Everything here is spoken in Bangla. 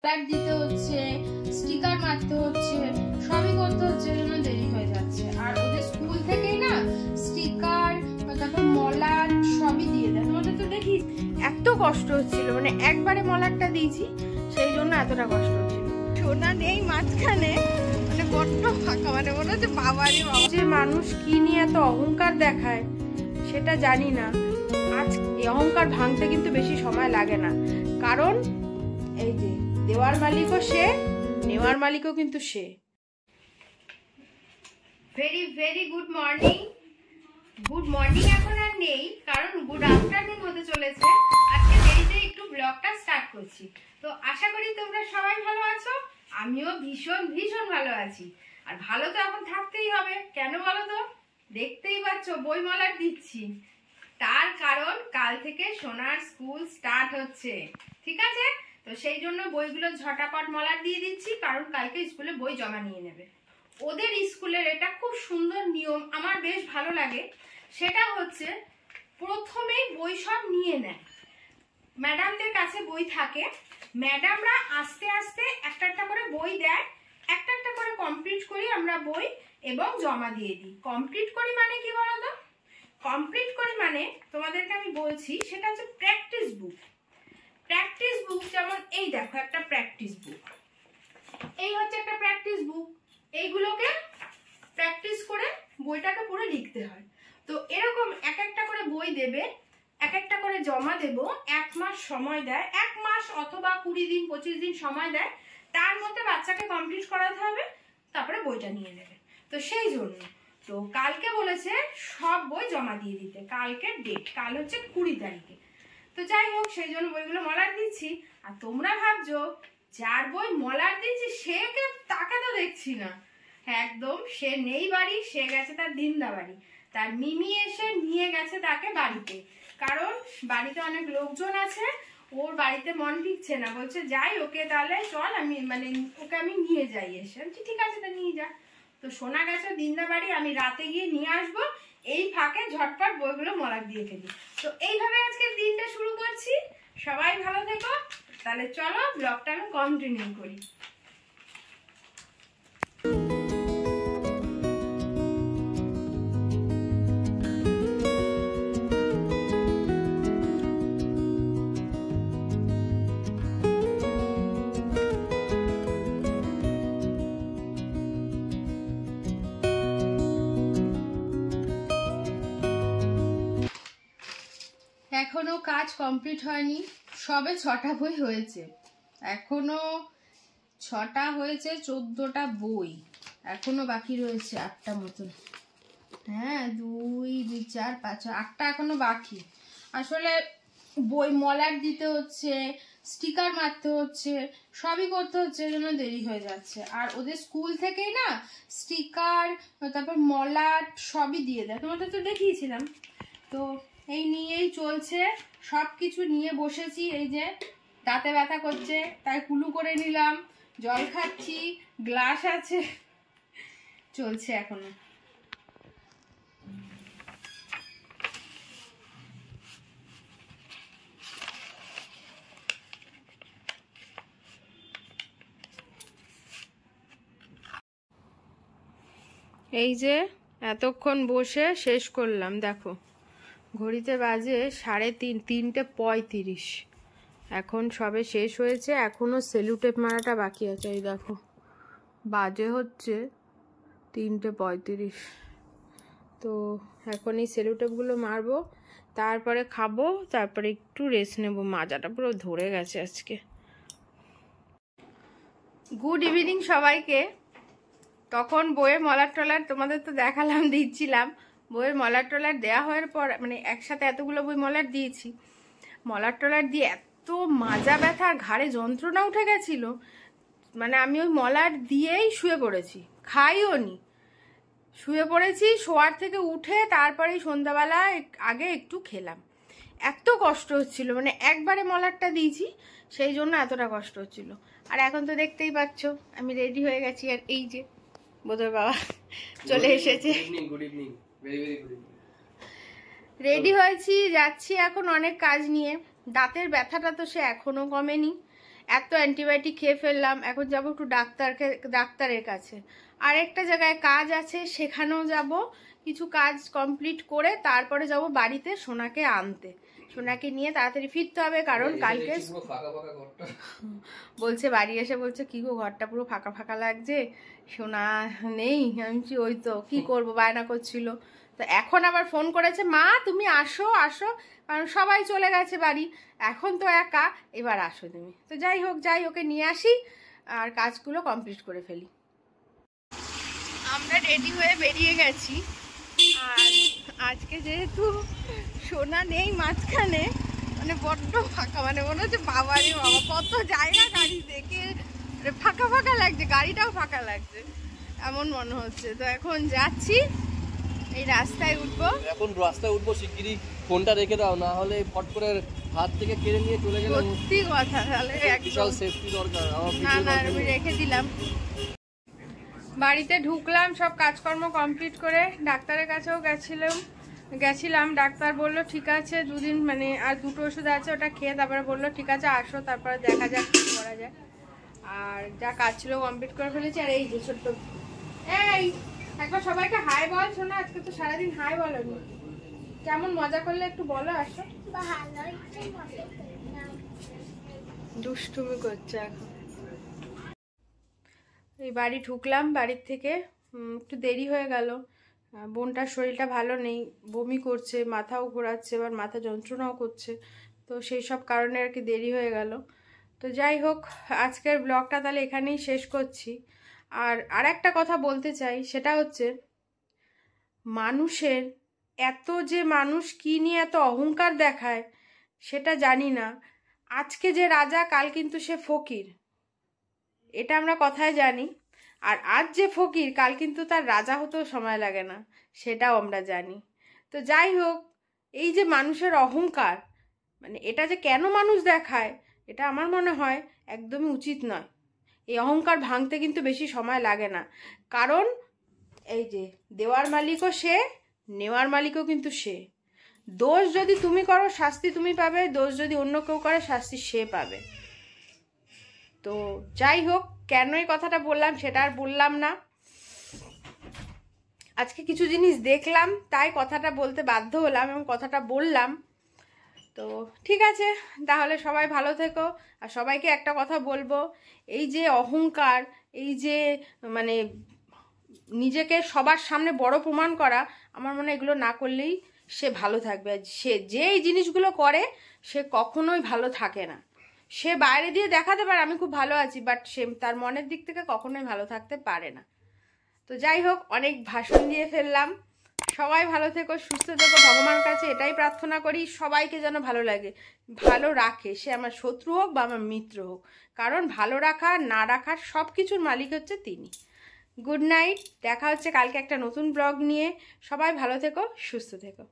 ফ্ল্যাট দিতে হচ্ছে, স্টিকার মারতে হচ্ছে, সবই করতে হচ্ছে, জন্য দেরি হয়ে যাচ্ছে। আর ওদের স্কুল থেকেই না স্টিকার, তারপর মলাট সবই দিয়ে দেয়। তোমাদের তো দেখি এত কষ্ট হচ্ছিল, মানে একবারে মলাটটা দিয়েছি, সেই জন্য এতটা কষ্ট হচ্ছিল। সোনা নেই মাঝখানে, মানে বড্ড ফাঁকা, মানে মনে হচ্ছে বাবারই বাবা। যে মানুষ কি নিয়ে এত অহংকার দেখায় সেটা জানি না। আজ এই অহংকার ভাঙতে কিন্তু বেশি সময় লাগে না, কারণ এই যে দেওয়ার মালিকও সে, নেওয়ার মালিকও কিন্তু সে। Very very good morning. Good morning এখন আর নেই, কারণ গুড আফটারনুন হতে চলেছে। আজকে দেরিতে একটু ব্লগটা স্টার্ট করছি। তো আশা করি তোমরা সবাই ভালো আছো, আমিও ভীষণ ভীষণ ভালো আছি। আর ভালো তো এখন থাকতেই হবে, কেন বলো তো? দেখতেই পাচ্ছ বই মলাট দিচ্ছি, তার কারণ কাল থেকে সোনার স্কুল স্টার্ট হচ্ছে, ঠিক আছে? তো সেই জন্য বইগুলো ঝটাপট মলাট দিয়ে দিচ্ছি, কারণ কালকে স্কুলে বই জমা নিয়ে নেবে। ওদের স্কুলের এটা খুব সুন্দর নিয়ম, আমার বেশ ভালো লাগে। সেটা হচ্ছে প্রথমেই বই সব নিয়ে নেয়, ম্যাডামদের কাছে বই থাকে, ম্যাডামরা আস্তে আস্তে একটা একটা করে বই দেয়, একটা একটা করে কমপ্লিট করি আমরা বই এবং জমা দিয়ে দিই। কমপ্লিট করি মানে কি বলো তো? কমপ্লিট করি মানে তোমাদেরকে আমি বলছি, সেটা হচ্ছে প্র্যাকটিস বুক। প্র্যাকটিস বুক যেমন এই দেখো একটা প্র্যাকটিস বুক, এই হচ্ছে একটা প্র্যাকটিস বুক। এইগুলোকে প্র্যাকটিস করে বইটাকে পুরো লিখতে হয়। তো এরকম এক একটা করে বই দেবে, এক একটা করে জমা দেব, 1 মাস সময় দেয়, 1 মাস অথবা 20 দিন 25 দিন সময় দেয়, তার মধ্যে বাচ্চাকে কমপ্লিট করাতে হবে, তারপরে বইটা নিয়ে নেবে। তো সেই জন্য তো কালকে বলেছে সব বই জমা দিয়ে দিতে, কালকে ডেট, কাল হচ্ছে 20 তারিখে। তো যাই হোক, সেই জন্য বইগুলো মলাট দিচ্ছি। আর তোমরা ভাবছো যার বই মলাট দিচ্ছি সে কে, তাকে তো দেখছি না, একদম সে নেই বাড়ি, সে গেছে তার দিনদা বাড়ি। তার মিমি এসে নিয়ে গেছে তাকে বাড়িতে, কারণ বাড়িতে অনেক লোকজন আছে, ওর বাড়িতে মন টিকছে না, বলছে যাই ওকে তাহলে চল, আমি মানে ওকে আমি নিয়ে যাই এসে। আমি ঠিক আছে তা নিয়ে যা। তো শোনা গেছে দিনদা বাড়ি, আমি রাতে গিয়ে নিয়ে আসবো, এই ফাঁকে ঝটপট বইগুলো মলাট দিয়ে ফেলি। তো এইভাবে আজকের দিনটা শুরু করছি। সবাই ভালো থেকো। তাহলে চলো ব্লগটা আমি কন্টিনিউ করি। এখনো কাজ কমপ্লিট হয়নি, সবে 6টা বই হয়েছে, এখনো 6টা হয়েছে, 14টা বই এখনো বাকি রয়েছে, 8টা মতন। হ্যাঁ 2 2 4 5 8টা এখনো বাকি। আসলে বই মলাট দিতে হচ্ছে, স্টিকার মারতে হচ্ছে, সবই করতে হচ্ছে, জন্য দেরি হয়ে যাচ্ছে। আর ওদের স্কুল থেকেই না স্টিকার, তারপর মলাট সবই দিয়ে দেয়, তোমাদের তো দেখিয়েছিলাম। তো এই নিয়েই চলছে, সব কিছু নিয়ে বসেছি। এই যে দাঁতে ব্যথা করছে তাই কুলু করে নিলাম, জল খাচ্ছি, গ্লাস আছে, চলছে এখনো। এই যে এতক্ষণ বসে শেষ করলাম, দেখো ঘড়িতে বাজে 3:35, এখন সবে শেষ হয়েছে, এখনো সেলুটেপ মারাটা বাকি আছে। এই দেখো বাজে হচ্ছে 3:35, তো এখন এই সেলুটেপগুলো মারবো, তারপরে খাবো, তারপরে একটু রেস্ট নেবো। মাজাটা পুরো ধরে গেছে আজকে। গুড ইভিনিং সবাইকে। তখন বইয়ের মলাট টলাট তোমাদের তো দেখালাম, দিচ্ছিলাম। বইয়ের মলাট টলাট দেওয়া হওয়ার পর, মানে একসাথে এতগুলো বই মলাট দিয়েছি, মলাট টলাট দিয়ে এত মাজা ব্যথা, ঘাড়ে যন্ত্রণা উঠে গেছিল, মানে আমি ওই মলাট দিয়েই শুয়ে পড়েছি, খাইও নি, শুয়ে পড়েছি। শোয়ার থেকে উঠে তারপরেই সন্ধ্যাবেলা আগে একটু খেলাম। এত কষ্ট হচ্ছিল, মানে একবারে মলাটটা দিয়েছি, সেই জন্য এতটা কষ্ট হচ্ছিল। আর এখন তো দেখতেই পাচ্ছ আমি রেডি হয়ে গেছি, আর এই যে বোধহয় বাবা চলে এসেছে। রেডি হয়েছি, যাচ্ছি এখন অনেক কাজ নিয়ে। দাঁতের ব্যথাটা তো সে এখনো কমেনি, এত অ্যান্টিবায়োটিক খেয়ে ফেললাম, এখন যাব একটু ডাক্তারের কাছে। আর একটা জায়গায় কাজ আছে, সেখানেও যাব, কিছু কাজ কমপ্লিট করে তারপরে যাব বাড়িতে সোনাকে আনতে। সোনাকে নিয়ে তাড়াতাড়ি ফিরতে হবে, কারণ কালকে বলছে বাড়ি এসে বলছে কি গো ঘরটা পুরো ফাঁকা ফাঁকা লাগছে, সোনা নেই। আমি ওই তো কি করবো, বায়না করছিল। তো এখন আবার ফোন করেছে, মা তুমি আসো আসো, কারণ সবাই চলে গেছে বাড়ি, এখন তো একা, এবার আসো তুমি। তো যাই হোক, যাই ওকে নিয়ে আসি আর কাজগুলো কমপ্লিট করে ফেলি। আমরা রেডি হয়ে বেরিয়ে গেছি। আর আজকে যেহেতু সোনা নেই মাঝখানে, মানে বড্ড ফাঁকা, মানে মনে হচ্ছে বাবারে বাবা কত জায়গা গাড়ি দেখে ফাঁকা ফাঁকা লাগছে, গাড়িটাও ফাঁকা লাগছে এমন মনে হচ্ছে। তো এখন যাচ্ছি, এই রাস্তায় উঠবো, এখন রাস্তায় উঠবো শিগগিরই। ফোনটা রেখে দাও, না হলে ফট করে হাত থেকে কেড়ে নিয়ে চলে গেলে সত্যি কথা, তাহলে বিশাল সেফটি দরকার। না না আমি রেখে দিলাম। বাড়িতে ঢুকলাম, সব কাজকর্ম কমপ্লিট করে ডাক্তারের কাছেও গেছিলাম। ডাক্তার বললো ঠিক আছে, দুদিন মানে আর দুটো ওষুধ আছে, ওটা খেয়ে তারপরে বললো ঠিক আছে আসো, তারপরে দেখা যাক কি করা যায়। আর যা কাজ ছিল কমপ্লিট করে ফেলেছি। আর এই যে ছোট্ট, এই একবার সবাইকে হাই বল। শোনা আজকে তো সারাদিন হাই বলনি, কেমন মজা করলে একটু বলো। আসো, দুষ্টুমি করছে এখন। এই বাড়ি ঢুকলাম, বাড়ির থেকে একটু দেরি হয়ে গেল। বোনটার শরীরটা ভালো নেই, বমি করছে, মাথাও ঘোরাচ্ছে, এবার মাথা যন্ত্রণাও করছে, তো সেই সব কারণে আর কি দেরি হয়ে গেল। তো যাই হোক, আজকের ব্লগটা তাহলে এখানেই শেষ করছি। আর একটা কথা বলতে চাই, সেটা হচ্ছে মানুষের এত যে মানুষ কি নিয়ে এত অহংকার দেখায় সেটা জানি না। আজকে যে রাজা, কাল কিন্তু সে ফকির, এটা আমরা কথায় জানি। আর আজ যে ফকির, কাল কিন্তু তার রাজা হতেও সময় লাগে না, সেটাও আমরা জানি। তো যাই হোক, এই যে মানুষের অহংকার, মানে এটা যে কেন মানুষ দেখায়, এটা আমার মনে হয় একদমই উচিত নয়। এই অহংকার ভাঙতে কিন্তু বেশি সময় লাগে না, কারণ এই যে দেওয়ার মালিকও সে, নেওয়ার মালিকও কিন্তু সে। দোষ যদি তুমি করো শাস্তি তুমি পাবে, দোষ যদি অন্য কেউ করে শাস্তি সে পাবে। তো যাই হোক, কেন এই কথাটা বললাম সেটা আর বললাম না। আজকে কিছু জিনিস দেখলাম, তাই কথাটা বলতে বাধ্য হলাম এবং কথাটা বললাম। তো ঠিক আছে, তাহলে সবাই ভালো থেকো। আর সবাইকে একটা কথা বলবো, এই যে অহংকার, এই যে মানে নিজেকে সবার সামনে বড় প্রমাণ করা, আমার মনে হয় এগুলো না করলেই সে ভালো থাকবে। সে যে এই জিনিসগুলো করে সে কখনোই ভালো থাকে না। সে বাইরে দিয়ে দেখাতে পারে আমি খুব ভালো আছি, বাট সে তার মনের দিক থেকে কখনোই ভালো থাকতে পারে না। তো যাই হোক, অনেক ভাষণ দিয়ে ফেললাম। সবাই ভালো থেকো, সুস্থ থেকো, ভগবানের কাছে এটাই প্রার্থনা করি সবাইকে যেন ভালো লাগে, ভালো রাখে, সে আমার শত্রু হোক বা আমার মিত্র হোক, কারণ ভালো রাখা না রাখার সব কিছুর মালিক হচ্ছে তিনি। গুড নাইট, দেখা হচ্ছে কালকে একটা নতুন ব্লগ নিয়ে। সবাই ভালো থেকো, সুস্থ থেকো।